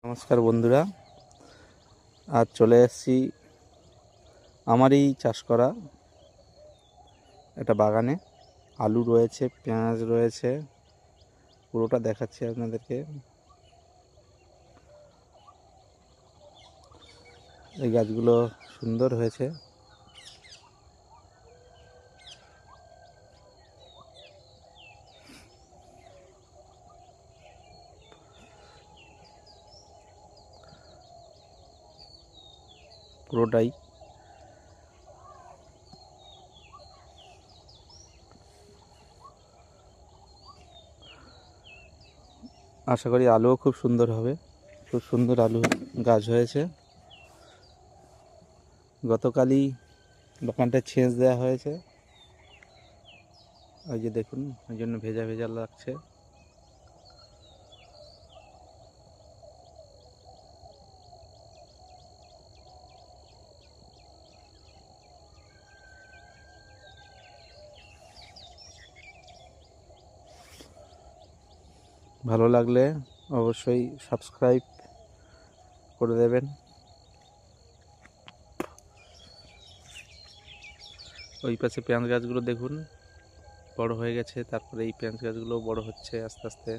নমস্কার বন্ধুরা, আজ চলে এসেছি আমারই চাষ করা একটা বাগানে। আলু রয়েছে, পেঁয়াজ রয়েছে, পুরোটা দেখাচ্ছি আপনাদেরকে। এই গাছগুলো সুন্দর হয়েছে। পুরোটাই আশা করি আলুও খুব সুন্দর হবে। খুব সুন্দর আলু গাছ হয়েছে। গতকালই দোকানটা ছেঁচ দেওয়া হয়েছে, ওই যে দেখুন, ওই জন্য ভেজা ভেজা লাগছে। ভালো লাগলে অবশ্যই সাবস্ক্রাইব করে দেবেন। ওই পাশে পেঁয়াজ গাছগুলো দেখুন, বড় হয়ে গেছে। তারপরে এই পেঁয়াজ গাছগুলো বড় হচ্ছে আস্তে আস্তে।